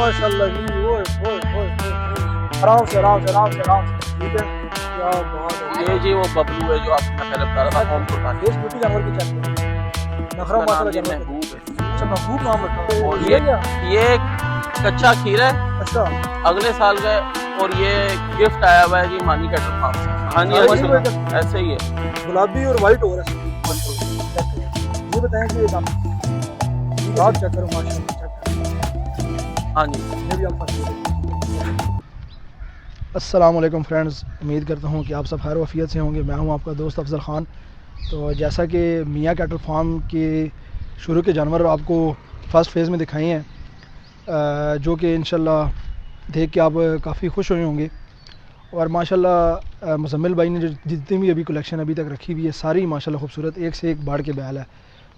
माशाल्लाह जी, ओए ओए ओए ओए। आराम से आराम से आराम से आराम से, ठीक है। क्या बात है। ये जी वो बबलू है जो आपको मैं पहले बता रहा था, होम कुर्बानी। फेस ब्यूटी जानवर की चेक करें। नखरा इसका नाम माशाल्लाह जी जानवर का। महबूब है। अच्छा महबूब नाम रखा है। और ये क्या? ये कच्चा खीरा है, अच्छा अगले साल का है। और ये गिफ्ट आया हुआ है जी मानी कैटल फार्म से। हाँ जी हाँ मानी जी, कैटल। ऐसे ही है। गुलाबी और व्हाइट हो रहा है। चेक करें। ये बताएं कि ये दाम आप चेक करो माशाल्लाह, चेक करें। हाँ जी। ये भी आप अस्सलाम वालेकुम फ्रेंड्स, उम्मीद करता हूँ कि आप सब खैर वफ़ियत से होंगे। मैं हूँ आपका दोस्त अफजल ख़ान। तो जैसा कि मियाँ कैटल फार्म के शुरू के जानवर आपको फ़र्स्ट फेज़ में दिखाए हैं, जो कि इंशाल्लाह देख के आप काफ़ी खुश हुए होंगे। और माशाल्लाह मुज़म्मिल भाई ने जो जितनी भी अभी कलेक्शन अभी तक रखी हुई है सारी माशाल्लाह खूबसूरत, एक से एक बढ़ के बैल है।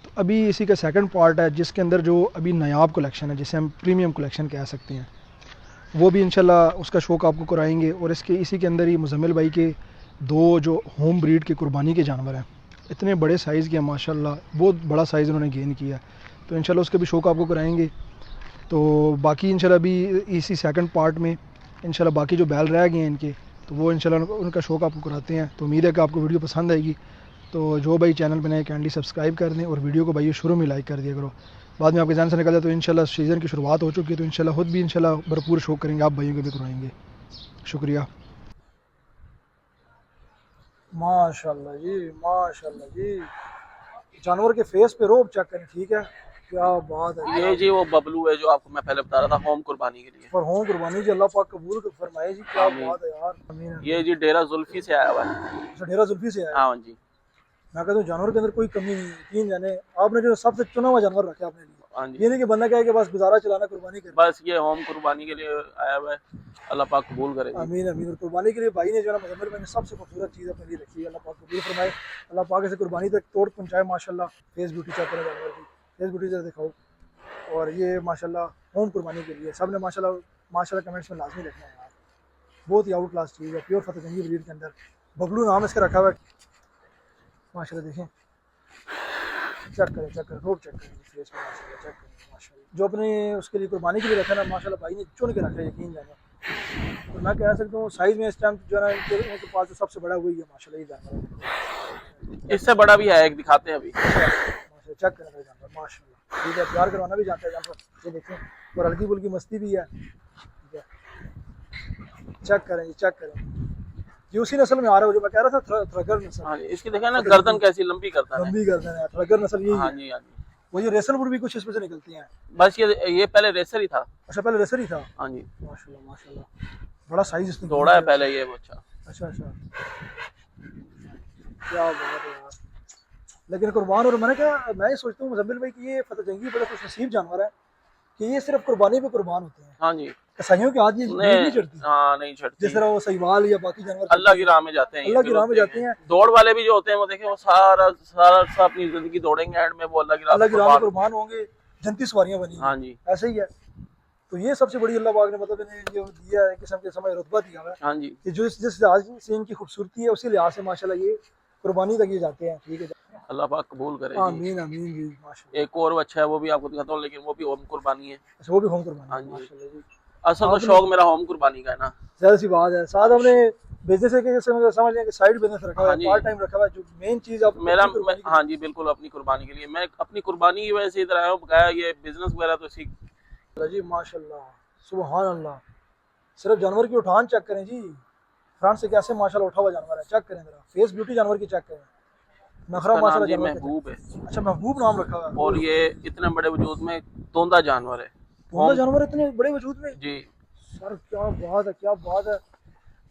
तो अभी इसी का सेकंड पार्ट है जिसके अंदर जो अभी नायाब कलेक्शन है, जिसे हम प्रीमियम कलेक्शन कह सकते हैं, वो भी इंशाल्लाह उसका शौक़ आपको कराएंगे। और इसी के अंदर ही मुज़म्मिल भाई के दो जो होम ब्रीड के कुर्बानी के जानवर हैं, इतने बड़े साइज़ के माशाल्लाह, बहुत बड़ा साइज़ उन्होंने गेन किया। तो इंशाल्लाह उसका भी शौक़ आपको कराएंगे। तो बाकी इंशाल्लाह अभी इसी सेकंड पार्ट में इंशाल्लाह बाकी जो बैल रह गए हैं इनके, तो वो इंशाल्लाह उनका शौक़ आपको कराते हैं। तो उम्मीद है कि आपको वीडियो पसंद आएगी। तो जो भाई चैनल पर नए कैंडली सब्सक्राइब कर दें और वीडियो को भाई शुरू में लाइक कर दिया करो। बाद में आपके जान से निकल जाए तो इंशाल्लाह सीज़न की शुरुआत हो चुकी है, तो इंशाल्लाह खुद भी इंशाल्लाह भरपूर शौक़ करेंगे, आप भाइयों को भी करवाएंगे। शुक्रिया। माशाल्लाह जी, माशाल्लाह जी, जानवर के फेस पे रोब चेक करें, ठीक है। क्या बात है। ये जी वो बबलू है जो आपको मैं पहले बता रहा था, होम कुर्बानी के लिए। पर होम कुर्बानी जी, अल्लाह पाक कबूल फरमाए जी। क्या बात है यार। आमीन। ये जी डेरा जुल्फी से आया हुआ है। अच्छा, डेरा जुल्फी से आया। हाँ जी। मैं कहता हूँ जानवर के अंदर कोई कमी नहीं, यकीन जाने आपने जो सबसे चुना हुआ जानवर रखा है अपने लिए। हाँ जी। ये नहीं कि बंदा कहे कि बस गुजारा चलाना, कुर्बानी कर। बस ये होम कुर्बानी के लिए आया हुआ है, अल्लाह पाक कबूल करे जी। आमीन आमीन। और कुर्बानी के लिए भाई ने जो है मुज़म्मिल भाई ने सबसे खूबसूरत चीज़ अपने लिए रखी है। अल्लाह पाक कबूल फरमाए, अल्लाह पाक इसे कुर्बानी तक तोड़ पहुँचाए माशाल्लाह। फेस ब्यूटी चेक करें जानवर की, फेस ब्यूटी से दिखाओ। और ये माशाल्लाह होम कुर्बानी के लिए सब ने माशाल्लाह माशाल्लाह कमेंट्स में लाजमी रखना है यार। बहुत ही आउट क्लास चीज़ है, प्योर फतेहगंजी ब्रीड के अंदर। बबलू नाम इसका रखा हुआ है माशाल्लाह। देखें, चेक करें चेक करें, रोड चेक करें फेस में माशाल्लाह, चेक करें माशाल्लाह। जो अपने उसके लिए कुर्बानी के लिए रखा ना माशाल्लाह भाई ने चुन के रखा है, यकीन जाने। तो मैं कह सकता हूँ साइज़ में इस टाइम जो है ना इनके पास जो सबसे बड़ा वही है माशाल्लाह। ये जानवर इससे बड़ा भी है, एक दिखाते हैं अभी। माशाल्लाह, चेक करें भाई जानवर माशाल्लाह, ठीक है। प्यार करवाना भी जानता है जानवर, ये देखें। और हल्की फुल्की मस्ती भी है, ठीक है। चेक करें जी, चेक करें। ये उसी नस्ल में आ रहा है जो मैं कह रहा था, थ्रगर नस्ल। हाँ जी, इसकी देखें ना गर्दन कैसी लंबी गर्दन है। लंबी गर्दन है, थ्रगर नस्ल यही हाँ है। जी हाँ जी। वो ये रेसलवुड भी कुछ इसमें से निकलती हैं। बस ये पहले रेसर ही था। अच्छा, पहले रेसर ही था। हाँ जी। माशाल्लाह माशाल्लाह, बड़ा साइज इसने दौड़ा है पहले ये बच्चा। अच्छा अच्छा, क्या बात है यार। लेकिन कुर्बान, और मैंने कहा मैं ये सोचता हूँ मुज़म्मिल भाई कि ये फतेहजंगी बड़े खुशनसीब जानवर है कि ये सिर्फ कुर्बानी पे कुर्बान होते हैं। हाँ जी। कसाईयों के हाथ ये नहीं चढ़ती, हाँ नहीं चढ़ती। जिस तरह वो सहीवाल या बाकी जानवर अल्लाह की राह में जाते हैं, अल्लाह की राह में जाते हैं। दौड़ वाले भी जो होते हैं वो देखें, वो सारा सारा अपनी जिंदगी दौड़ेंगे, एंड में वो अल्लाह की राह में कुर्बान होंगे, जनती सवारियां बनी। हाँ जी, ऐसे ही है। तो ये सबसे बड़ी अल्लाह पाक ने मतलब इन्हें जो दिया है, किस्म के समय रुतबा दिया है। हाँ जी। कि जो जिस लिहाज से इनकी खूबसूरती है उसी लिहाज से माशाल्लाह ये कुर्बानी तक ये जाते हैं, ठीक है। अल्लाह पाक कबूल करे जी। आमीन आमीन जी माशाल्लाह। एक और अच्छा है, वो भी आपको दिखाता हूँ, लेकिन वो भी होम कुर्बानी है। अच्छा, वो भी होम कुर्बानी हाँ है जी। माशाल्लाह जी। असल तो शौक मेरा होम कुर्बानी का है ना। ज़्यादा सी बात है, साथ हमने बिजनेस है कि समझ लें कि साइड बिजनेस रखा हुआ है, पार्ट टाइम रखा हुआ है। जो मेन चीज़ आप मेरा हाँ जी बिल्कुल अपनी कुर्बानी के लिए, मैं अपनी कुर्बानी की वजह से इधर आया हूँ। बकाया ये बिजनेस वगैरह तो सीख जी माशाल्लाह, सुभान अल्लाह। सिर्फ जानवर की उठान चेक करें जी, फ्रंट से कैसे माशाल्लाह उठा हुआ जानवर है, चेक करें जरा। फेस ब्यूटी जानवर की चेक करें, नखरा माशाल्लाह जानवर महबूब है। अच्छा, महबूब नाम रखा हुआ है। और ये इतने बड़े वजूद में तोंदा जानवर है। तोंदा जानवर इतने बड़े वजूद में जी सर, क्या बात है, क्या बात है।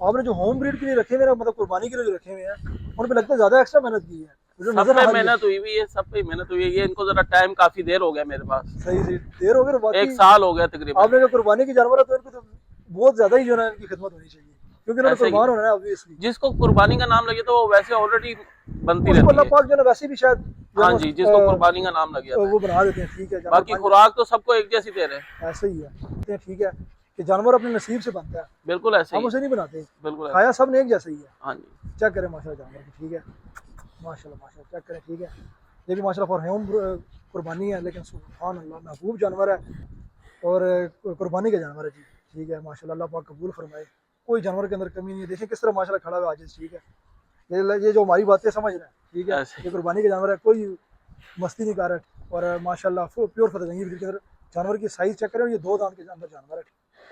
आपने जो होम ब्रीड के लिए रखे मेरा मतलब कुर्बानी के लिए जो रखे हुए हैं, उन पे लगता है ज्यादा एक्स्ट्रा मेहनत की है। सब पे मेहनत हुई हुई है, सब पे मेहनत हुई है। ये इनको जरा टाइम काफी देर हो गया मेरे पास। सही से देर हो गई, एक साल हो गया तकरीबन। आपने जो कुर्बानी की जानवर है तो इनको तो बहुत ज्यादा ही जो है इनकी खिदमत होनी चाहिए, क्योंकि इन्होंने कुर्बान होना है ऑब्वियसली। जिसको कुर्बानी का नाम लगे तो वो वैसे ऑलरेडी बनती रहती है। अल्लाह पाक जो है वैसे भी शायद हाँ जी, जिसको कुर्बानी का नाम लग जाता है वो बना देते हैं, ठीक है। बाकी खुराक तो सबको एक जैसी दे रहे हैं। ऐसे ही है, ठीक है, कि जानवर अपने नसीब से बनता है, बिल्कुल ऐसे हम उसे नहीं बनाते। बिल्कुल खाया सब ने एक जैसा ही है। हाँ जी, चेक करें माशाल्लाह जानवर की, ठीक है। माशाल्लाह माशाल्लाह, चेक करें, ठीक है। ये भी माशाल्लाह फॉर होम कुर्बानी है, लेकिन सुभान अल्लाह महबूब जानवर है। और कुर्बानी का जानवर है जी, ठीक है माशाल्लाह, अल्लाह पाक कबूल फरमाए। कोई जानवर के अंदर कमी नहीं है, देखें किस तरह माशाल्लाह खड़ा हुआ आज, ठीक है। ये जो हमारी बातें समझ रहे हैं, ठीक है, ऐसे ये कुर्बानी का जानवर है, कोई मस्ती नहीं कर रहा। और माशाल्लाह प्योर फतेह जंगी ब्रीड के अंदर जानवर की साइज़ चेक करें, ये 2 दांत के अंदर जानवर है।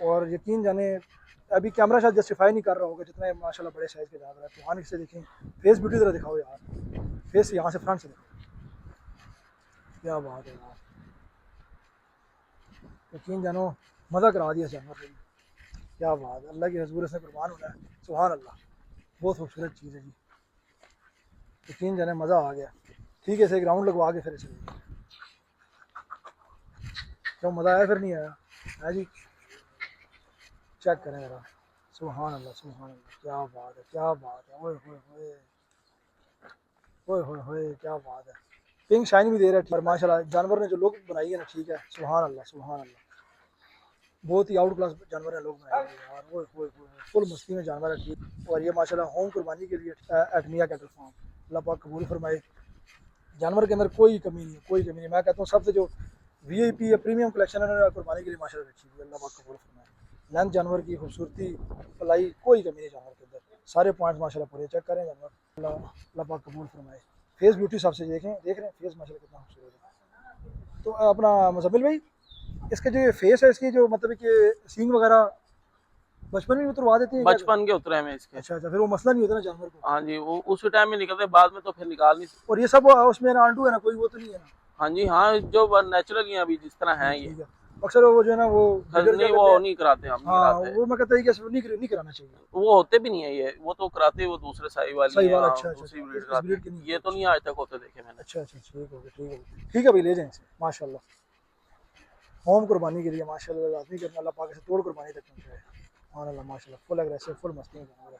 और यकीन जाने अभी कैमरा शायद जस्टिफाई नहीं कर रहा होगा जितना माशाल्लाह बड़े साइज़ के जानवर है। तो हाँ से देखें, फेस ब्यूटी ज़रा दिखाओ यार, फेस यहाँ से फ्रंट से देखो, क्या बात है यार, यकीन जानो मज़ा करा दिया जानवर से, क्या बात है, अल्लाह के हजूर से कुर्बान होना है, सुभान अल्लाह, बहुत खूबसूरत चीज़ है जी, यकीन जाने मज़ा आ गया। ठीक है, इसे एक राउंड लगवा के फिर चलिए, क्यों मज़ा आया फिर नहीं आया है जी, चेक करें ज़रा, सुभान अल्लाह सुभान अल्लाह, क्या बात है, क्या बात है, ओए होए होए, ओए होए होए, क्या बात है, पिंक शाइन भी दे रहा है, और माशाल्लाह जानवर ने जो लुक बनाई है ना, ठीक है, सुभान अल्लाह सुभान अल्लाह, बहुत ही आउट क्लास जानवर है लोग बनाए हैं यार, ओए होए होए, फुल मस्ती में जानवर है, ठीक। और ये माशाल्लाह होम कुर्बानी के लिए एट मियां कैटल फार्म, अल्लाह पाक कबूल फरमाए। जानवर के अंदर कोई कमी नहीं है, कोई कमी नहीं, मैं कहता हूँ सबसे जो वीआईपी या प्रीमियम कलेक्शन है कुर्बानी के लिए माशाल्लाह रखी हुई है, अल्लाह पाक कबूल फरमाए। लेंथ जानवर की खूबसूरती, पलाई, कोई कमी नहीं जानवर के अंदर, सारे पॉइंट्स माशाल्लाह पूरे, चेक करें जानवर, अल्लाह पाक कबूल फरमाए। फेस ब्यूटी सबसे देखें, देख रहे हैं फेस माशाल्लाह कितना खूबसूरत है। तो अपना मुज़म्मिल भाई, इसका जो फेस है, इसकी जो मतलब कि सींग वगैरह बचपन में उतरवा देते हैं क्या? बचपन के उतरे में इसके। अच्छा अच्छा, फिर वो मसला नहीं होता ना जानवर को। हाँ जी, वो उस टाइम में निकलते, बाद में तो फिर निकाल नहीं सकते। और ये सब उसमें ना आंटू है ना, कोई वो तो नहीं है ना? हाँ जी, हाँ, जो नेचुरल ही अभी जिस तरह है ये, ठीक है। अक्सर वो जो है ना वो नहीं, वो नहीं कराते, हम नहीं हाँ, कराते। वो मैं कहता हूँ कि नहीं कराना चाहिए, वो होते भी नहीं है ये, वो तो कराते वो दूसरे साई वाली सही है, बात। हाँ, अच्छा अच्छा, दूसरी इस ब्रीड ब्रीड कराते की हैं। नहीं ये तो है। नहीं आज तक होते देखे मैंने। अच्छा अच्छा, ठीक हो गया, ठीक हो गया, ठीक है भाई, ले जाएं इसे, माशाल्लाह होम कुर्बानी के लिए माशाल्लाह लाजमी करना, अल्लाह पाक से तोड़ कुर्बानी तक पहुंचाए, सुभान अल्लाह माशाल्लाह, फुल एग्रेसिव, फुल मस्ती में जानवर है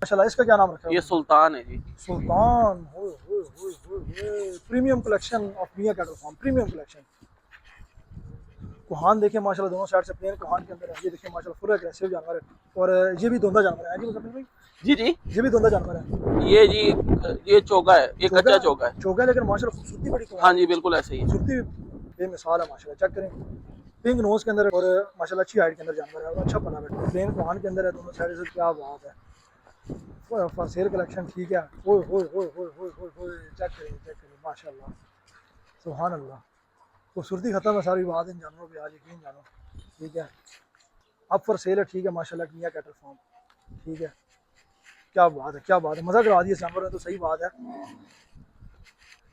माशाल्लाह। इसका क्या नाम रखा है? ये सुल्तान है जी। Sultan, premium collection of Miyan cattle farm, premium collection. कोहान देखिए माशाल्लाह, दोनों साइड से प्लेन कोहान के अंदर है, ये देखिए माशाल्लाह फुल एग्रेसिव जानवर है। और ये भी दोंदा जानवर है जी मुज़म्मिल भाई? जी जी, ये भी दोंदा जानवर है? ये जी, ये चोगा है, ये कच्चा चोगा है। चोगा है, लेकिन माशाल्लाह खूबसूरती बड़ी हाँ जी, बिल्कुल ऐसे ही है। खूबसूरती बेमिसाल है माशाल्लाह, चेक करें, पिंक नोज के अंदर और माशाल्लाह अच्छी हाइट के अंदर जानवर है, और अच्छा पला बैठा है, प्लेन कोहान के अंदर है दोनों साइड से, क्या बात है, फॉर सेल कलेक्शन, ठीक है। ओए होए होए होए होए होए होए, चेक करिए माशाल्लाह, सुभान अल्लाह, खूबसूरती खत्म है, सारी बात इन जानवरों पे आज, यकीन जानो, ठीक है। अब फॉर सेल है, ठीक है माशाल्लाह, मियां कैटल फार्म, ठीक है, क्या बात है, क्या बात है, मज़ा करा दिया जानवर में, तो सही बात है।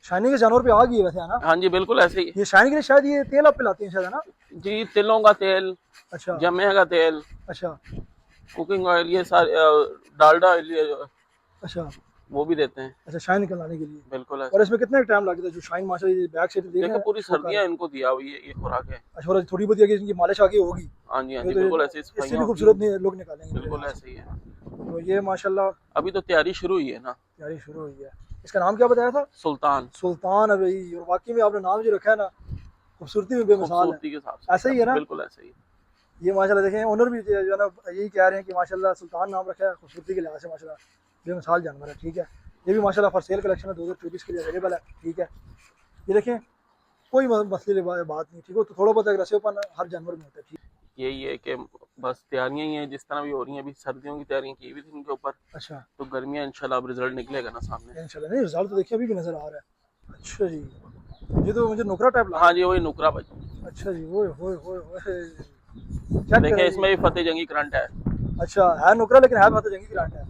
शाइनिंग के जानवर पे आ गई है वैसे, है ना? हाँ जी, बिल्कुल ऐसे ही। ये शाइनिंग के लिए शायद ये तेल आप पिलाते हैं शायद, है ना? जी, तिलों का तेल, अच्छा जमे का तेल, अच्छा कुकिंग ऑयल, ये सारे, डालडा ऑयल, ये अच्छा वो भी देते हैं। अच्छा, शाइन निकलवाने के लिए। बिल्कुल और ऐसे। इसमें कितना टाइम लगता है? जो शाइन माशाल्लाह बैक से देख रहे देखो, हैं, पूरी सर्दियाँ इनको दिया हुई है ये खुराक है। अच्छा, और थोड़ी बहुत इनकी मालिश आगे होगी, हाँ जी, हाँ जी, तो बिल्कुल ऐसे ही इससे सफाइयाँ भी होती खूबसूरत हैं। लोग निकालेंगे। बिल्कुल ऐसे ही है। तो ये माशाल्लाह अभी तो तैयारी शुरू हुई है ना। तैयारी शुरू हुई है। इसका नाम क्या बताया था? सुल्तान। सुल्तान है भाई, और वाकई में आपने नाम जो रखा है ना, खूबसूरती में बेमिसाल है, खूबसूरती के हिसाब से ऐसा ही है ना? बिल्कुल ऐसे ही। ये माशाल्लाह देखें, ओनर भी जो है ना यही कह रहे हैं कि माशाल्लाह सुल्तान नाम रखा है, खूबसूरती के लिहाज से माशाल्लाह बेमिसाल जानवर है, ठीक है। ये भी माशाल्लाह फॉर सेल कलेक्शन है, 2024 के लिए अवेलेबल है, ठीक है। ये देखें, कोई मसले बात नहीं, ठीक है, तो थोड़ा बहुत एग्रेसिवपन हर जानवर में होता है, ठीक। यही है कि बस तैयारियां ही हैं जिस तरह भी हो रही हैं। अभी सर्दियों की तैयारियां की हुई थी इनके ऊपर, अच्छा, तो गर्मियां इंशाल्लाह अब रिजल्ट निकलेगा ना सामने। इंशाल्लाह। नहीं, रिजल्ट तो देखिए अभी भी नजर आ रहा है। अच्छा जी, ये तो मुझे नुकरा टाइप लगा। हाँ जी, वही नुकरा भाई। अच्छा जी, ओए होए होए होए, चेक देखिए, करें इसमें भी फतेह जंगी करंट है। अच्छा है नुकरा, लेकिन है बात जंगी की राट है,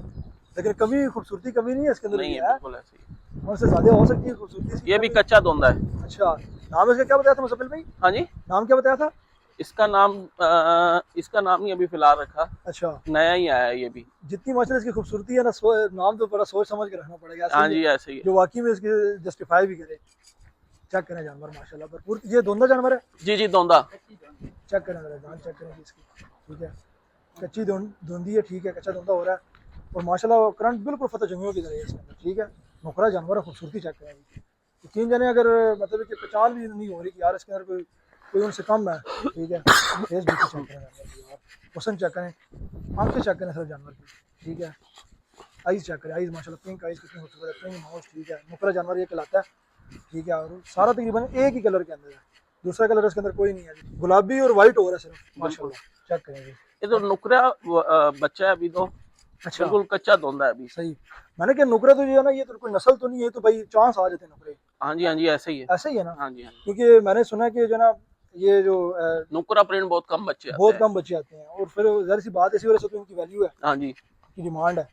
लेकिन कमी खूबसूरती कमी नहीं है इसके अंदर, नहीं भी है, है, बिल्कुल ऐसे ही। और उससे ज्यादा हो सकती है खूबसूरती इसकी। ये भी कच्चा दोंदा है। अच्छा, नाम इसका क्या बताया था मुसब्बिल भाई? हाँ जी, नाम क्या बताया था? इसका नाम नहीं अभी फिलहाल रखा, अच्छा, नया ही आया है ये भी। जितनी माशाल्लाह इसकी खूबसूरती है ना, नाम तो बड़ा सोच समझ के रखना पड़ेगा, ऐसे हाँ ही जी, है, ऐसे ही है। जो वाकई में इसकी जस्टिफाई भी करे। चेक करें जानवर माशाल्लाह भरपूर, ये दोंदा जानवर है, जी जी, दोंदा। चेक करें जरा, जान चेक करें इसकी, ठीक है, कच्ची धुंधी है, ठीक है, कच्चा धुंधा हो रहा है, और माशाल्लाह करंट बिल्कुल फतेह जंगियों की तरह है इसके अंदर, ठीक है। नुकरा जानवर है, खूबसूरती चेक करें, यकीन जाने अगर मतलब कि पहचान भी नहीं हो रही कि यार इसके अंदर कोई कोई उनसे कम है, ठीक है। फेस ब्यूटी चेक करें जानवर की यार, हुस्न चेक करें, आंखें चेक करें सर जानवर की, ठीक है। आइज़ चेक करें, आइज़ माशाल्लाह पिंक आइज़ कितनी खूबसूरत है, पिंक माउस, ठीक है। नुकरा जानवर ये कहलाता है, ठीक है, और सारा तकरीबन एक ही कलर के अंदर है, दूसरा कलर इसके अंदर कोई नहीं है जी, गुलाबी और व्हाइट हो रहा है सिर्फ माशाल्लाह। चेक करें जी। ये तो नुकरा बच्चा है अभी तो, अच्छा बिल्कुल कच्चा धुंध है अभी। सही। मैंने कहा नुकरा तो ये है ना, ये तो कोई नस्ल तो नहीं है, तो भाई चांस आ जाते हैं नुकरे। हाँ जी, हाँ जी, ऐसे ही है। ऐसे ही है ना, हाँ जी, हाँ जी। क्योंकि मैंने सुना कि जो ना ये जो नुकरा प्रिंट बहुत कम बच्चे आते बहुत हैं। कम बच्चे आते हैं, और फिर जाहिर सी बात इसी वजह से तो इनकी वैल्यू है, हाँ जी, की डिमांड है।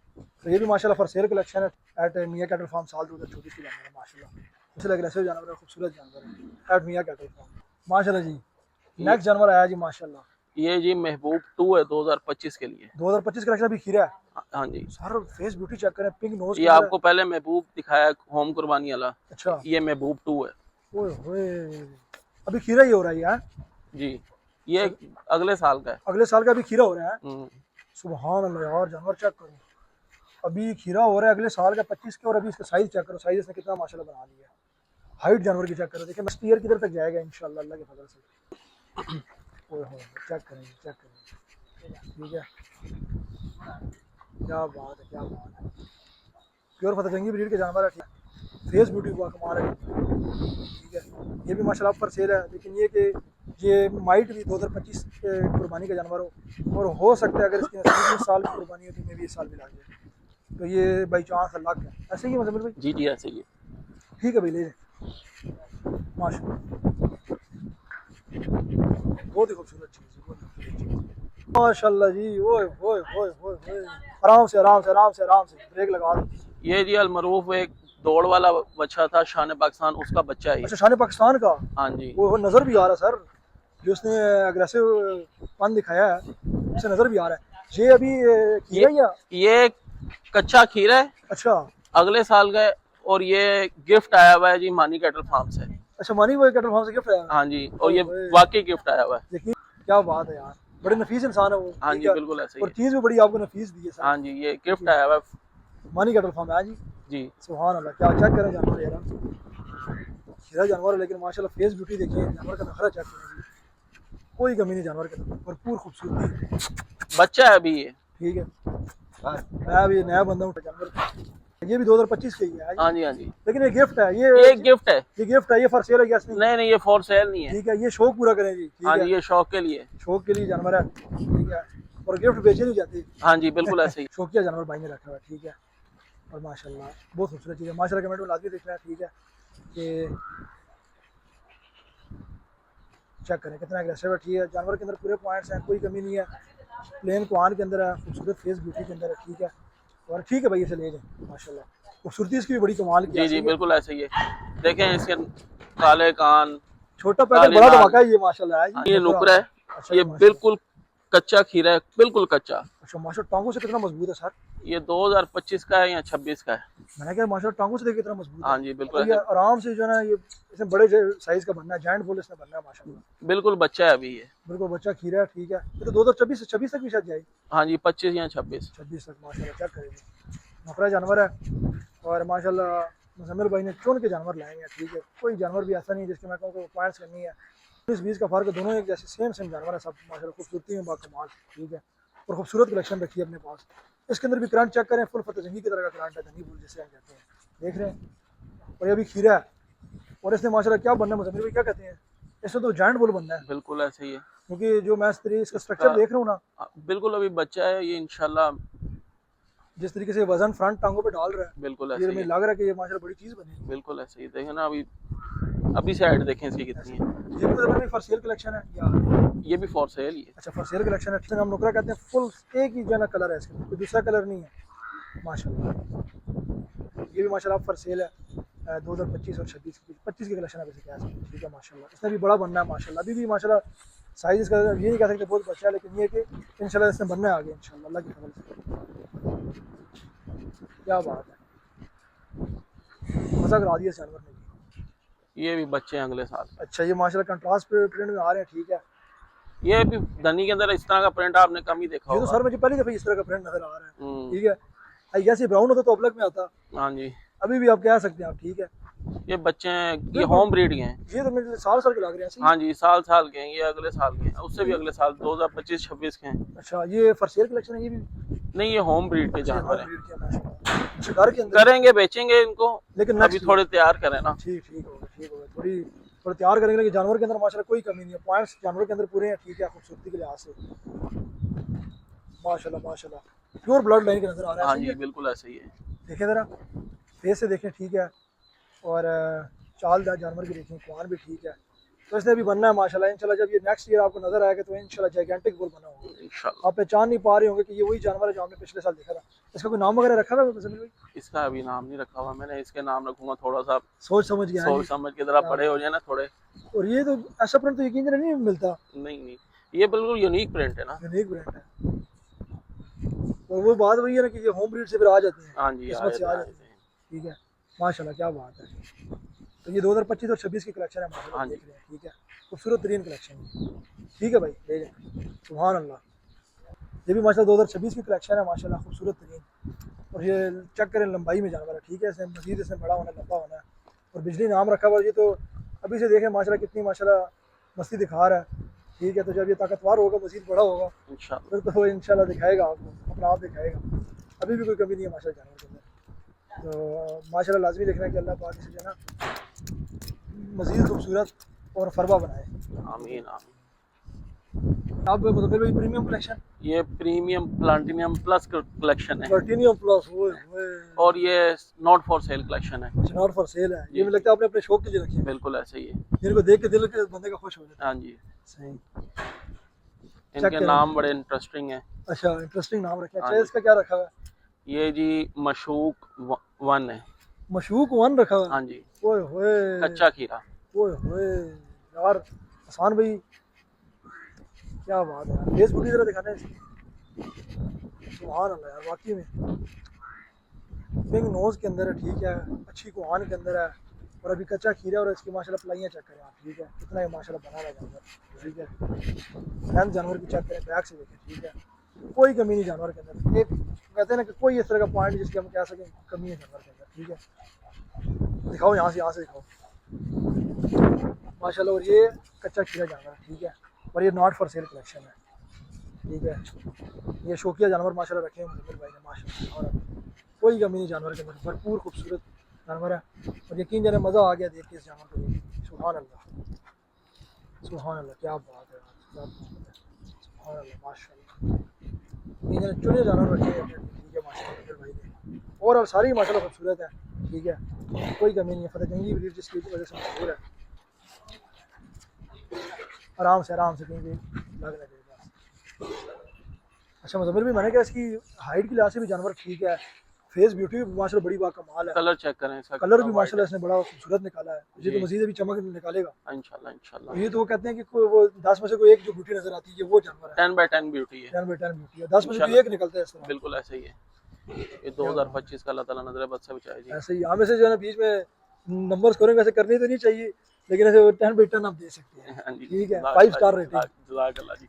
तो ये भी माशाल्लाह फॉर सेल कलेक्शन है एट मियां कैटल फार्म साल 2024 की जानवर है माशाल्लाह। इसलिए अग्रेसिव जानवर है, खूबसूरत जानवर है एट मियां कैटल फार्म माशाल्लाह जी। नेक्स्ट जानवर आया जी माशाल्लाह, ये जी महबूब 2 है 2025 के लिए। 2025 कलेक्शन अभी खीरा है हाँ जी, सर। फेस ब्यूटी चेक करें, पिंक नोज ये आपको पहले महबूब दिखाया होम कुर्बानी वाला। अच्छा ये महबूब 2 है ओए होए, अभी खीरा ही हो रहा है यार जी। ये अगले साल का है। अगले साल का अभी खीरा हो रहा है। हम्म, सुभान अल्लाह यार, जानवर चेक करो, अभी खीरा हो रहा है अगले साल का 25 के, और अभी इसका साइज चेक करो, साइज इसने कितना माशाल्लाह बना लिया। हाइट जानवर की चेक करो, देखिए नेक्स्ट ईयर किधर तक जाएगा इंशाल्लाह अल्लाह के फजल से। ओए हो चेक करें, चेक करें, ठीक है। क्या बात है, क्या बात है, प्योर फतेहजंगी ब्रीड के जानवर है, ठीक है। फेस ब्यूटी को कमाल है, ठीक है। ये भी माशाल्लाह पर सेल है, लेकिन ये कि ये माइट भी 2025 के कुर्बानी का जानवर हो, और हो सकता है अगर इसकी 20 साल की कुर्बानी हो तो मैं भी इस साल भी ला जाए, तो ये बाई चांस अल्लाह का है। ऐसे ही है मतलब भाई, जी जी ऐसे ही है। ठीक है भाई, ले जाए माशाल्लाह, बहुत ही खूबसूरत चीज़ है, बहुत खूबसूरत चीज़ है माशाल्लाह जी। ओए ओए ओए ओए ओए, आराम से आराम से आराम से आराम से ब्रेक लगा दो। ये जी अलमरूफ एक दौड़ वाला बच्चा था, शान पाकिस्तान, उसका बच्चा है ये। अच्छा, शान पाकिस्तान का, हाँ जी, वो नज़र भी आ रहा है सर, जो उसने अग्रेसिव पन दिखाया है उसे नज़र भी आ रहा है। ये अभी खीरा या ये कच्चा खीरा है, अच्छा अगले साल का है, और ये गिफ्ट आया हुआ है जी मानी कैटल फार्म से। अच्छा, मानी वो कैटल फार्म से गिफ्ट आया। हाँ जी, और ये वाकई गिफ्ट आया हुआ है। देखिए क्या बात है यार, बड़े नफीस इंसान है वो। हाँ ठीक जी, है? बिल्कुल ऐसे ही और है। चीज़ भी बड़ी आपको नफीस दी है सर। हाँ जी, ये गिफ्ट आया हुआ है। मानी कैटल फार्म है जी। जी, सुभान अल्लाह, क्या चेक करें जानवर यार, खीरा जानवर है, लेकिन माशाल्लाह फेस ब्यूटी देखिए, जानवर का नखरा चेक करें जी, कोई कमी नहीं जानवर के अंदर, भरपूर खूबसूरती, बच्चा है अभी ये। ठीक है। मैं अभी नया बंदा हूँ जानवर, ये भी 2025 के ही है हाँ जी, हाँ जी, लेकिन ये गिफ्ट है, ये गिफ्ट है। ये गिफ्ट है, ये फॉर सेल है क्या? नहीं नहीं, ये फॉर सेल नहीं है। ठीक है, ये शौक पूरा करें जी, ठीक हाँ है, जी, ये शौक के लिए। शौक के लिए जानवर है, ठीक है, और गिफ्ट बेचे नहीं जाते। हाँ जी, बिल्कुल ऐसे ही। शौकिया जानवर भाई ने रखा हुआ है, ठीक है। और माशाल्लाह बहुत खूबसूरत चीज़ है, माशाल्लाह कमेंट में लाजमी देखना है, ठीक है, कि चेक करें कितना एग्रेसिव है, ठीक है। जानवर के अंदर पूरे पॉइंट्स हैं, कोई कमी नहीं है, प्लेन क्वान के अंदर है, खूबसूरत फेस ब्यूटी के अंदर है, ठीक है। और ठीक है भाई, इसे ले जाए माशाल्लाह, खूबसूरती इसकी भी बड़ी कमाल की जी जी, बिल्कुल ऐसे ही है। देखें इसके काले कान, छोटा पैकेट बड़ा धमाका है ये माशाल्लाह है जी। ये नुकरा है, अच्छा, ये बिल्कुल कच्चा खीरा है, बिल्कुल कच्चा। अच्छा माशाल्लाह, टांगों से कितना मजबूत है सर? ये 2025 का है या 26 का है। मैंने कहा माशाल्लाह टांगों से देखिए कितना मजबूत है। हाँ जी, बिल्कुल और ये ऐसे। आराम से जो है ना, ये इसमें बड़े साइज का बनना है, जायंट फुल इसने बनना है माशाल्लाह, बिल्कुल बच्चा है अभी ये। बिल्कुल बच्चा खीरा है, ठीक है। ये तो 2026 से 26 तक भी शायद जाएगी, हाँ जी, 25 या 26। 26 तक माशाल्लाह, चेक करेंगे। नफरा जानवर है, और माशाल्लाह मुजम्मिल भाई ने चुन के जानवर लाए हैं, ठीक है। कोई जानवर भी ऐसा नहीं है जिसके मैं कहूँ को पॉइंट्स करनी है, 19-20 का फर्क, दोनों एक जैसे सेम सेम जानवर है सब माशाल्लाह, खूबसूरती में बाकमाल, ठीक है। और खूबसूरत कलेक्शन रखी है अपने पास। इसके अंदर भी करंट चेक करें, फुल फतेहजंगी की तरह का करंट है, धनी फूल जिसे हम कहते हैं, देख रहे हैं। और ये भी खीरा है, और इसने माशाल्लाह क्या बनना है मुजम्मिल भाई, क्या कहते हैं, इसमें तो जायंट बुल बनना है, बिल्कुल ऐसे ही है। क्योंकि जो मैं इसका स्ट्रक्चर देख रहा हूँ ना, बिल्कुल अभी बच्चा है ये, इंशाल्लाह जिस तरीके से वजन फ्रंट टांगों पे डाल रहा है, बिल्कुल ये ऐसे ही मुझे है। लग रहा है कि ये माशाल्लाह बड़ी चीज़ बनेगी। बिल्कुल ऐसे ही। देखें ना अभी से हाइट देखें इसकी कितनी है। ये भी फॉर सेल कलेक्शन है या? ये भी फॉर सेल ही है। अच्छा, फॉर सेल कलेक्शन है, ठीक है। हम नुकरा कहते हैं, फुल एक ही जो ना कलर है इसका, कोई दूसरा कलर नहीं है माशाल्लाह। ये भी माशाल्लाह फॉर सेल है, 2025 और 26 की कलेक्शन है वैसे क्या है, ठीक है माशाल्लाह। इसने भी बड़ा बनना है माशाल्लाह, अभी भी माशाल्लाह साइज इसका ये नहीं कह सकते बहुत बच्चा है, लेकिन ये कि इंशाल्लाह इसने बनना है आगे इंशाल्लाह अल्लाह की फजल से। क्या बात है, मज़ा करा दिया जानवर ने। ये भी बच्चे हैं अगले साल। अच्छा, ये माशाल्लाह कंट्रास्ट प्रिंट में आ रहे हैं, ठीक है। ये भी धनी के अंदर इस तरह का प्रिंट आपने कम ही देखा ये तो होगा। सर मुझे पहली दफ़ा इस तरह का प्रिंट नजर आ रहा है, हम्म, ठीक है। आई गेस ये ब्राउन होता तो अपलक में आता, हाँ जी, अभी भी आप कह सकते हैं आप, ठीक है। ये बच्चे हैं, ये होम ब्रीड के हैं। ये तो मेरे साल के लग रहे हैं ऐसे ही। हाँ जी, साल साल के हैं, ये अगले साल के हैं, उससे भी अगले साल 2025-26 के हैं। अच्छा, ये फॉर सेल कलेक्शन है ये भी? नहीं, ये होम ब्रीड के जानवर हैं। ब्रीड के माशाल्लाह। अच्छा, घर के अंदर करेंगे, बेचेंगे इनको, लेकिन अभी थोड़े तैयार करें ना। ठीक ठीक होगा, ठीक होगा, थोड़ी और तैयार करेंगे कि जानवर के अंदर माशाल्लाह कोई कमी नहीं है, पॉइंट्स जानवर के अंदर पूरे हैं, ठीक है, खूबसूरती के लिहाज से माशाल्लाह माशाल्लाह प्योर ब्लड लाइन के नज़र आ रहा है। हाँ जी बिल्कुल ऐसे ही है। देखें ज़रा फेस से देखें, ठीक है, और चालदार जानवर की देखें, कुआन भी ठीक है। तो इसने भी बनना है माशाल्लाह। इंशाल्लाह जब ये नेक्स्ट ईयर आपको नजर आएगा तो इंशाल्लाह जायगेंटिक बुल बना होगा इंशाल्लाह। आप पहचान नहीं पा रहे होंगे कि ये वही जानवर है जो आपने पिछले साल देखा था। इसका कोई नाम वगैरह रखा था जमील भाई? इसका अभी नाम नहीं रखा हुआ मैंने, इसके नाम रखूंगा थोड़ा सा सोच समझ के जरा बड़े हो जाए ना थोड़े। और ये तो ऐसा प्रिंट तो यकीन नहीं मिलता। नहीं ये बिल्कुल यूनिक प्रिंट है ना, यूनिक प्रिंट है। और वो बात वही है ना कि ये होम ब्रीड से फिर आ जाते हैं। हाँ जी किस्मत से आ जाते हैं। ठीक है माशाल्लाह, क्या बात है। तो ये 2025 और 26 की कलेक्शन है माशाल्लाह, देख रहे हैं, ठीक है, खूबसूरत तरीन कलेक्शन, ठीक है भाई, ले जाए सुभान अल्लाह। ये भी माशाल्लाह 2026 की कलेक्शन है माशाल्लाह, खूबसूरत तरीन। और ये चेक करें लंबाई में जानवर है, ठीक है, इसमें मजीद इसमें बड़ा होना, लंबा होना है। और बिजली नाम रखा हुआ, ये तो अभी से देखें माशाल्लाह कितनी माशाल्लाह मस्ती दिखा रहा है, ठीक है। तो जब ये ताकतवर होगा, मजीद बड़ा होगा फिर तो वो इंशाल्लाह दिखाएगा आपको, अपना आप दिखाएगा। अभी भी कोई कमी नहीं है माशाल्लाह जानवर के अंदर। तो माशाल्लाह लाजमी देखना है कि अल्लाह पाक इसे जो है ना मज़ीद खूबसूरत और फरबा बनाए, आमीन आमीन। आप मतलब भाई प्रीमियम कलेक्शन, ये प्रीमियम प्लाटिनियम प्लस कलेक्शन है, प्लैटिनियम प्लस और ये नॉट फॉर सेल कलेक्शन है, नॉट फॉर सेल है। ये मुझे लगता है आपने अपने शौक के लिए रखी है। बिल्कुल ऐसे ही है, जिनको देख के दिल के बंदे का खुश हो जाता है। हाँ जी सही, इनके नाम बड़े इंटरेस्टिंग है। अच्छा इंटरेस्टिंग नाम रखे। अच्छा इसका क्या रखा हुआ है? ये जी मशूक 1 है। मशूक 1 रखा हुआ है? हाँ जी। ओए होए कच्चा खीरा। ओए होए यार आसान भाई, क्या बात है। फेस बूटी जरा दिखाने सुभान अल्लाह यार, वाकई में पिंक नोज के अंदर है, ठीक है, अच्छी कुहान के अंदर है, और अभी कच्चा खीरा। और इसकी माशाल्लाह पलाइयाँ चेक करें आप, ठीक है, कितना ये माशाल्लाह बना हुआ जानवर, ठीक है। फ्रंट जानवर की चेक करें, बैक से देखें, ठीक है, कोई कमी नहीं जानवर के अंदर। एक कहते हैं ना कि कोई इस तरह का पॉइंट जिसके हम कह सकें कमी है जानवर के अंदर, ठीक है। दिखाओ यहाँ से दिखाओ माशाल्लाह। और ये कच्चा खीरा जानवर है, ठीक है, और ये नॉट फॉर सेल कलेक्शन है, ठीक है। ये शौकिया जानवर माशाल्लाह रखे हैं मुजम्मिल भाई ने माशाल्लाह, और कोई कमी नहीं जानवर के अंदर, भरपूर खूबसूरत जानवर है। और यकीन जाने मज़ा आ गया देख के इस जानवर को देख के, सुभान अल्लाह सुभान अल्लाह, क्या बात है, क्या बात है, सुभान अल्लाह माशाल्लाह। ये जाने चुने जानवर रखे हैं, ठीक है माशाल्लाह भाई ने। और अब सारी माशाल्लाह खूबसूरत है, ठीक है, कोई कमी नहीं है। फतेह जंगी ब्रीड जिसकी वजह से मशहूर है। आराम से कहीं भी लग लगेगा। अच्छा मुजम्मिल भी मैंने कहा इसकी हाइट के लिहाज से भी जानवर ठीक है, फेस ब्यूटी भी माशाल्लाह बड़ी बाकमाल है। कलर चेक करें इसका, कलर भी माशाल्लाह इसने बड़ा खूबसूरत निकाला है। ये तो मजीद भी चमक निकालेगा इंशाल्लाह। ये तो वो कहते हैं कि कोई वो 10 में से कोई एक जो ब्यूटी नजर आती है वो जानवर है, 10/10 ब्यूटी है, 10/10 ब्यूटी है, 10 में से कोई एक निकलता है इस तरह। बिल्कुल ऐसे ही है। ये 2025 का अल्लाह ताला नजर बद से बचाए जी। ऐसे ही हमें से जो है ना बीच में नंबर स्कोरिंग वैसे करनी तो नहीं चाहिए, लेकिन ऐसे 10/10 आप दे सकते हैं, ठीक है, 5 स्टार रेटिंग। जज़ाकल्लाह जी।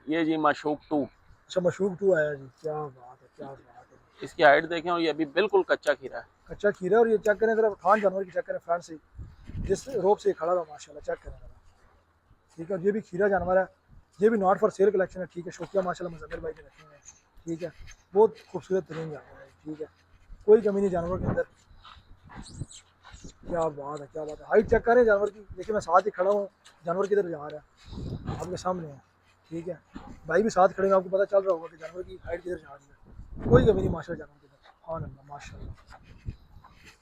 ये जी मशूक 2। अच्छा मशूक 2 आया जी, क्या बात है, क्या बात है। इसकी हाइट देखें, और ये अभी बिल्कुल कच्चा खीरा है, कच्चा खीरा। और ये चेक करें जरा खान जानवर की चेक करें, फ्रंट से जिस रोप से खड़ा हुआ माशाल्लाह, चेक करें जरा, ठीक है। और ये भी खीरा जानवर है, ये भी नॉट फॉर सेल कलेक्शन है, ठीक है। शौकिया माशाल्लाह मुजम्मिल भाई ने रखे हैं, ठीक है, बहुत खूबसूरत तरीन जानवर है, ठीक है, कोई कमी नहीं जानवर के अंदर। क्या बात है, क्या बात है। हाइट चेक करें जानवर की, देखिए मैं साथ ही खड़ा हूँ, जानवर किधर जा रहा है आपके सामने है, ठीक है, भाई भी साथ खड़े हैं, आपको पता चल रहा होगा कि जानवर की हाइट किधर जा रही है। कोई कमी नहीं माशाल्लाह जानवर के अंदर, सुभान अल्लाह माशाल्लाह,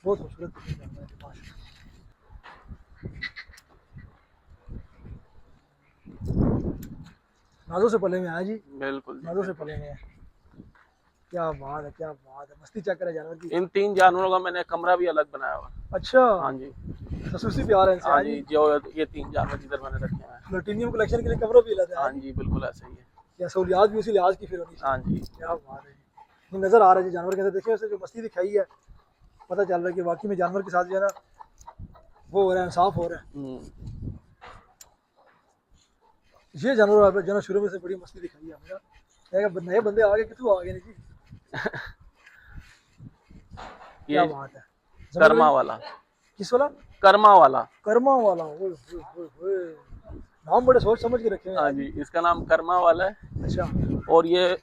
बहुत खूबसूरत जानवर है माशाल्लाह। नाजों से पले में है जी, बिल्कुल नाजों से पले में है। क्या बात है, क्या बात है, मस्ती चेक करें जानवर की। इन 3 जानवरों का मैंने कमरा भी अलग बनाया हुआ। अच्छा हाँ जी, खसूसी प्यार है इनसे। हाँ जी, जो ये 3 जानवर जिधर मैंने रखे हैं, प्लैटिनियम कलेक्शन के लिए कमरा भी अलग है। हाँ जी बिल्कुल ऐसे ही है। या सहूलियात भी उसी लिहाज की फिर होनी चाहिए। हाँ जी, क्या बात है, ये नज़र आ रहा है जी जानवर के अंदर। देखिए उसे जो मस्ती दिखाई है, पता चल रहा है कि वाकई में जानवर के साथ जो है ना वो हो रहा है, इंसाफ हो रहा है। ये जानवर जो ना शुरू में से बड़ी मस्ती दिखाई है हमें, नए बंदे आ गए, कितने आ गए नहीं जी। क्या बात है। कर्मा वाला, किस वाला? कर्मा वाला, कर्मा वाला, ओए ओए ओए, नाम बड़े सोच समझ के रखे हैं। हाँ जी, इसका नाम कर्मा वाला है। अच्छा, और ये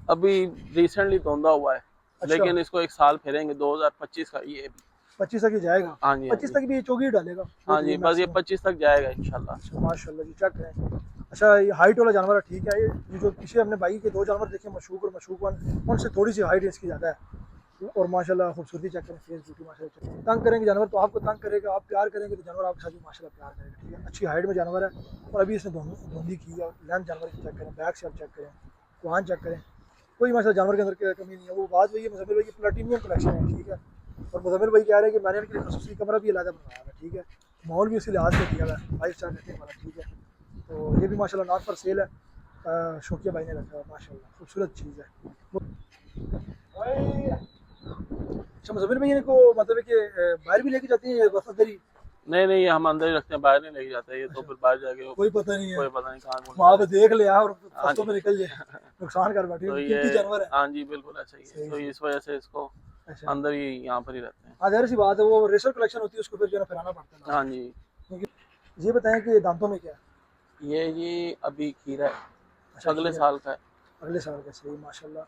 अभी रिसेंटली धोंदा हुआ है। अच्छा। लेकिन इसको 1 साल फेरेंगे, 2025 का ये भी। 25 तक ही जाएगा। हाँ जी, हाँ 25 जी, तक भी ये चौकी ही डालेगा। हाँ जी, बस ये 25 तक जाएगा इंशाल्लाह। अच्छा माशाल्लाह जी, चेक करें। अच्छा ये हाइट वाला जानवर है, ठीक है। ये जो पीछे हमने भाई के 2 जानवर देखे, मशहूक और मशहूक वन, उनसे थोड़ी सी हाइट इसकी ज़्यादा है। और माशाल्लाह खूबसूरती चेक करें, फेस ब्यूटी माशाल्लाह। तंग करेंगे जानवर तो आपको तंग करेगा, आप प्यार करेंगे तो जानवर आपके साथ भी माशाल्लाह प्यार करेगा, ठीक है। अच्छी हाइट में जानवर है और अभी इसने धुंधी की है। लेंथ जानवर की चेक करें, बैक से आप चेक करें, कुहान चेक करें, कोई माशाल्लाह जानवर के अंदर कमी नहीं है। वो बात वही है, मुज़म्मिल भाई की प्लेटिनियम कलेक्शन है, ठीक है। और मुज़म्मिल भाई कह रहे हैं कि मैंने इनके लिए खसूसी कमरा भी अलग बनवाया है, ठीक है। माहौल भी उसी लिहाज से दिया हुआ है, 5 स्टार रेटिंग वाला, ठीक है। तो ये भी माशाल्लाह नॉट फॉर सेल है, शौकिया भाई ने रखा है, माशाल्लाह खूबसूरत चीज़ है। अच्छा मुज़म्मिल भाई इनको मतलब है कि बाहर भी लेके जाते हैं या बस अंदर ही? नहीं नहीं, ये हम अंदर ही रखते हैं, बाहर नहीं लेके जाते। ये तो फिर बाहर जाके कोई पता नहीं है, कोई पता नहीं कहाँ घूम वहाँ पे जाए। देख लिया और हाँ फस्तों जी, में निकल जाए, नुकसान कर बैठे, तो कीमती ये जानवर है। हाँ जी बिल्कुल ऐसा ही है। सही तो सही। इस वजह से इसको अच्छा अंदर ही यहाँ पर ही रहते हैं। हाँ जाहिर सी बात है, वो रेसर कलेक्शन होती है, उसको फिर जो है ना फिराना पड़ता है। हाँ जी, क्योंकि ये बताएं कि दांतों में क्या है? ये जी अभी खीरा है, अच्छा अगले खीरा साल का है। अगले साल का, सही माशाल्लाह।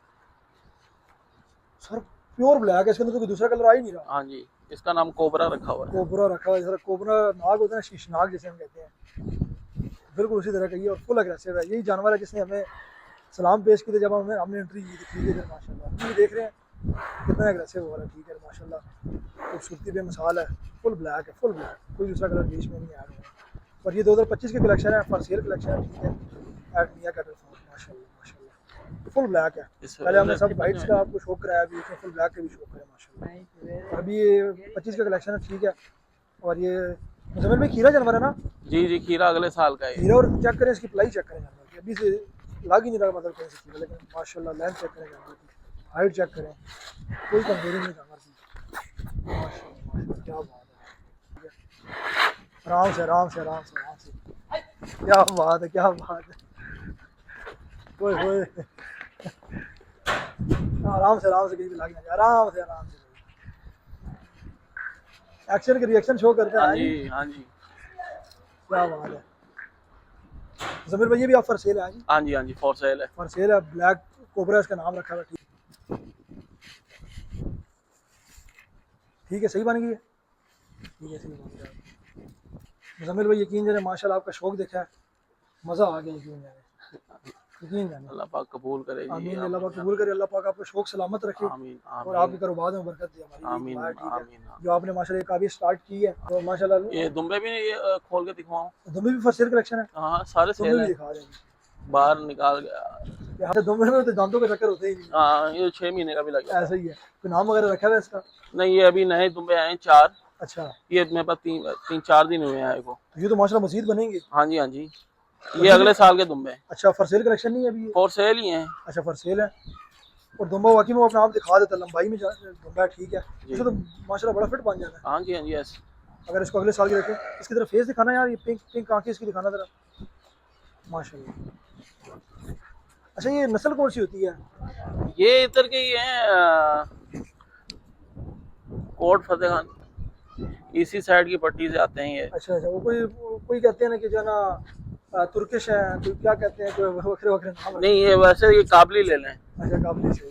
सर प्योर ब्लैक है, इसके अंदर तो कोई दूसरा कलर आ ही नहीं रहा। हाँ जी, इसका नाम कोबरा रखा हुआ है। कोबरा रखा हुआ है, जरा कोबरा नाग होता है ना, शीशनाग जिसे हम कहते हैं, बिल्कुल उसी तरह का ये, और फुल अग्रेसिव है। यही जानवर है जिसने हमें सलाम पेश किए थे जब हमने एंट्री की थी, ठीक है माशाल्लाह। ये देख रहे हैं कितना अग्रेसिव हो रहा है, ठीक है माशाल्लाह। खूबसूरती बेमिसाल है, फुल ब्लैक है, फुल ब्लैक, कोई दूसरा कलर बीच में नहीं आ रहा है। और ये 2025 की कलेक्शन है, फॉर सेल कलेक्शन है, ठीक है। एट मियां कैटल फार्म, माशाल्लाह माशाल्लाह फुल ब्लैक है। इस पहले हमने सब वाइट्स का आपको शो कराया, अभी इसमें फुल ब्लैक के भी शो कराया माशाल्लाह। अभी ये 25 का कलेक्शन है, ठीक है। और ये मुज़म्मिल भाई खीरा जानवर है ना? जी जी, खीरा अगले साल का है। खीरा, और चेक करें इसकी प्लाई, चेक करें जानवर की, अभी से लग ही नहीं रहा मतलब कहीं से खीरा, लेकिन माशाल्लाह लेंथ चेक करें जानवर की, हाइट चेक करें, कोई कमजोरी नहीं जानवर की, माशाल्लाह माशाल्लाह, क्या बात है, ठीक है। आराम से आराम से आराम से आराम से, क्या बात है, क्या बात है, ओए होए, आराम से कहीं भी लग ना जाए, आराम से एक्शन के रिएक्शन शो करते हैं। हाँ हाँ जी, जी, हाँ जी, क्या बात है। जमीर भाई ये भी आप फॉर सेल है? हाँ जी, हाँ जी, हाँ जी, फॉर सेल है। फॉर सेल है, ब्लैक कोबरा इसका नाम रखा हुआ है, ठीक है। सही बन गई है, ठीक है, सही बन गया। मुज़म्मिल भाई यकीन जाने माशाल्लाह, आपका शौक देखा है, मज़ा आ गया, यकीन जाने, यकीन जाने। अल्लाह पाक कबूल करे जी। आमीन, अल्लाह पाक कबूल करे, अल्लाह पाक आपको शौक सलामत रखे आमीन और आपके कारोबार में बरकत दे, हमारी आमीन दुआ है, ठीक है। आमीन। जो आपने माशाल्लाह एक काफी स्टार्ट की है, तो माशाल्लाह। ये दुम्बे भी नहीं, ये खोल के दिखवाऊं? दुम्बे भी फॉर सेल कलेक्शन है? हाँ सारे दुम्बे सेल भी हैं, दिखा देंगे, बाहर निकाल गया। यहाँ पे दुम्बे में तो दांतों का चक्कर होता ही नहीं, हाँ ये 6 महीने का भी लग गया। ऐसा ही है। कोई नाम वगैरह रखा हुआ है इसका? नहीं ये अभी नए दुम्बे आए हैं 4। अच्छा, ये मेरे पास 3-4 दिन हुए हैं को। तो ये तो माशाल्लाह मजीद बनेंगे। हाँ जी, हाँ जी, ये अगले साल के दुम्बे हैं, अच्छा फॉर सेल कलेक्शन नहीं है अभी ये? फॉर सेल ही हैं। अच्छा फॉर सेल है। और दुम्बा वाकई में वो अपना आप दिखा देता है, लंबाई में दुम्बा है, ठीक है। इसे तो माशाल्लाह बड़ा फिट बन जाता है। हाँ जी, हाँ जी, यस। अगर इसको अगले साल की रखें, इसकी तरफ फेस दिखाना यार, ये पिंक पिंक आंखें इसकी दिखाना जरा, माशाल्लाह। अच्छा ये नस्ल कौन सी होती है? ये इधर के ही हैं, कोट फतेह खान, इसी साइड की पट्टी से आते हैं ये। अच्छा अच्छा, वो कोई कहते हैं ना कि जो है ना तुर्किश है, कोई क्या कहते हैं, कोई वखरे वखरे नाम। नहीं ये वैसे ये काबली ले लें। अच्छा काबली से,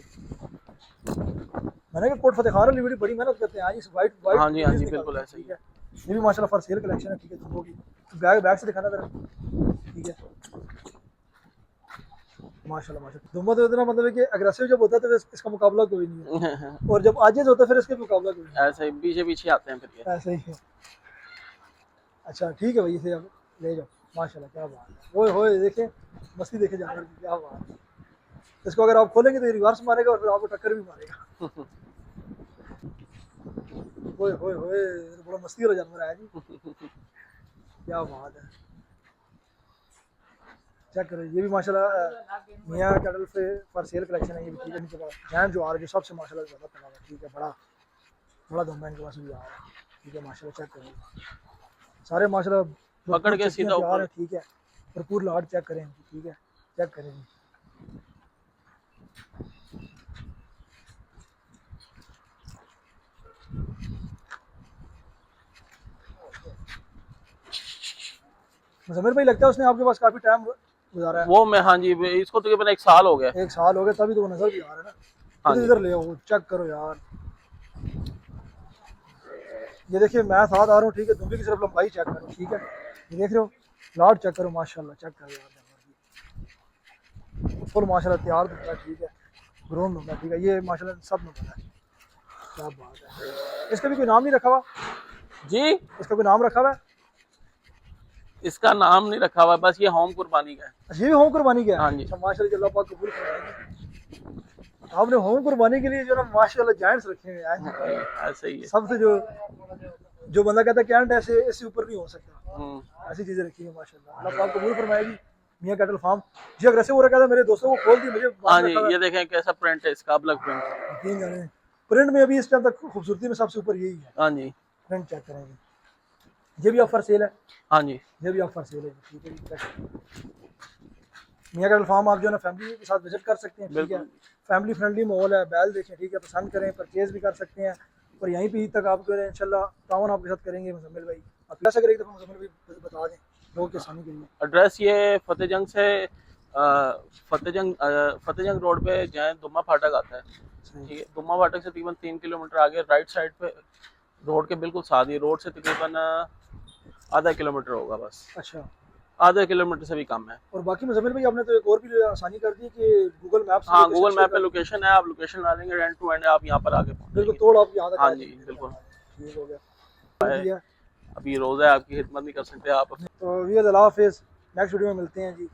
मैंने कहा कोट फतेह खान वाली बड़ी मेहनत करते हैं आज, वाइट वाइट। हाँ जी, हाँ जी, बिल्कुल ऐसे ही है। ये भी माशाल्लाह फॉर सेल कलेक्शन है, ठीक है। तुमको की बैग से दिखाना जरा, ठीक है। माशाल्लाह माशाल्लाह, दुम्बा तो इतना मतलब है कि अग्रेसिव जब होता है तो इसका मुकाबला कोई नहीं है, और जब आजिज होता है फिर इसका मुकाबला कोई नहीं ऐसे ही पीछे पीछे आते हैं फिर ये। है, ऐसा ही है। अच्छा ठीक है भाई, इसे अब ले जाओ, माशाल्लाह क्या बात है। ओए होए देखें, मस्ती देखे जानवर की, क्या बात है। इसको अगर आप खोलेंगे तो रिवर्स मारेगा और फिर आपको टक्कर भी मारेगा। ओए होए होए, बड़ा मस्ती वाला जानवर है जी, क्या बात है। चेक करो, ये भी माशाल्लाह मियां कैटल फॉर सेल कलेक्शन है, ये भी ठीक है। इनके पास जैन जो आ रहा है, जो सबसे माशाल्लाह ज़्यादा पड़ा हुआ है, ठीक है। बड़ा दुम्बा इनके पास भी आ रहा है, ठीक है माशाल्लाह। चेक करो सारे माशाल्लाह पकड़ के सीधा ऊपर, ठीक है। भरपूर लाट चेक करें, ठीक है। चेक करें जी, मुज़म्मिल भाई लगता है उसने आपके पास काफी टाइम गुजारा है। वो मैं, हाँ जी, इसको तकरीबन 1 साल हो गया। 1 साल हो गया, तभी तो वो नजर भी आ रहा है ना। हाँ जी, इधर ले आओ, चेक करो यार, ये देखिए मैं साथ आ रहा हूँ, ठीक है, दुम्बी की सिर्फ लंबाई चेक करो, ठीक है, ये देख रहे हो, प्लाट चेक करो, माशाल्लाह चेक करो यार, फुल माशाल्लाह तैयार दिख रहा है, ठीक है, ग्रोन होगा, ठीक है, ये माशाल्लाह सब में बना है, क्या बात है। इसका भी कोई नाम नहीं रखा हुआ? जी, इसका कोई नाम रखा हुआ है? इसका नाम नहीं रखा हुआ है, बस ये होम कुर्बानी का है। अच्छा, ये भी होम कुर्बानी का है? हाँ जी। अच्छा माशाल्लाह, अल्लाह पाक कबूल फरमाए। आपने होम कुर्बानी के लिए जो ना माशाल्लाह जायंट्स रखे हुए हैं, ऐसे ही है। सबसे जो बंदा कहता है कैंट ऐसे इससे ऊपर नहीं हो सकता, ऐसी चीजें रखी है माशाल्लाह, अल्लाह पाक कबूल फरमाएगी। मियां कैटल फार्म जी अग्रेसिव हो रखा था, मेरे दोस्तों को खोल दी मुझे। हाँ जी, ये देखें कैसा प्रिंट है इसका, ब्लैक प्रिंट। यकीन जाने प्रिंट में अभी इस टाइम तक खूबसूरती में सबसे ऊपर यही है। हाँ जी, प्रिंट चेक करेंगे, ये भी ऑफर सेल है। हाँ जी, ये भी ऑफर सेल है, ठीक है जी। मियां कैटल फार्म आप जो है ना फैमिली के साथ विजिट कर सकते हैं, ठीक है, फैमिली फ्रेंडली माहौल है, बैल देखें, ठीक है, पसंद करें, परचेज भी कर सकते हैं, और यहीं पे ईद तक आप जो है इंशाल्लाह तावन आपके साथ करेंगे। मुजम्मिल भाई आप कैसे करेंगे, तो मुजम्मिल भाई बता दें लोगों के आसानी के लिए। एड्रेस ये फतेहजंग से फतेहजंग रोड पे जाए, दुम्मा फाटक आता है, ठीक है, दुम्मा फाटक से तकरीबन 3 किलोमीटर आगे राइट साइड पे रोड के बिल्कुल साथ ही, रोड से तकरीबन आधा किलोमीटर होगा बस। अच्छा, आधा किलोमीटर से भी कम है। और बाकी मुजम्मिल भाई आपने तो एक और भी आसानी कर दी कि गूगल मैप से, हाँ, गूगल मैप पे लोकेशन है, आप लोकेशन डाल देंगे, एंड टू एंड आप यहाँ पर आके बिल्कुल पहुँचेंगे। तोड़ आप यहाँ तक। हाँ जी, बिल्कुल। ठीक हो गया, अभी रोज़ा है, आपकी खिदमत नहीं कर सकते आप। तो वी अल्लाह हाफिज़, नेक्स्ट वीडियो में मिलते हैं जी।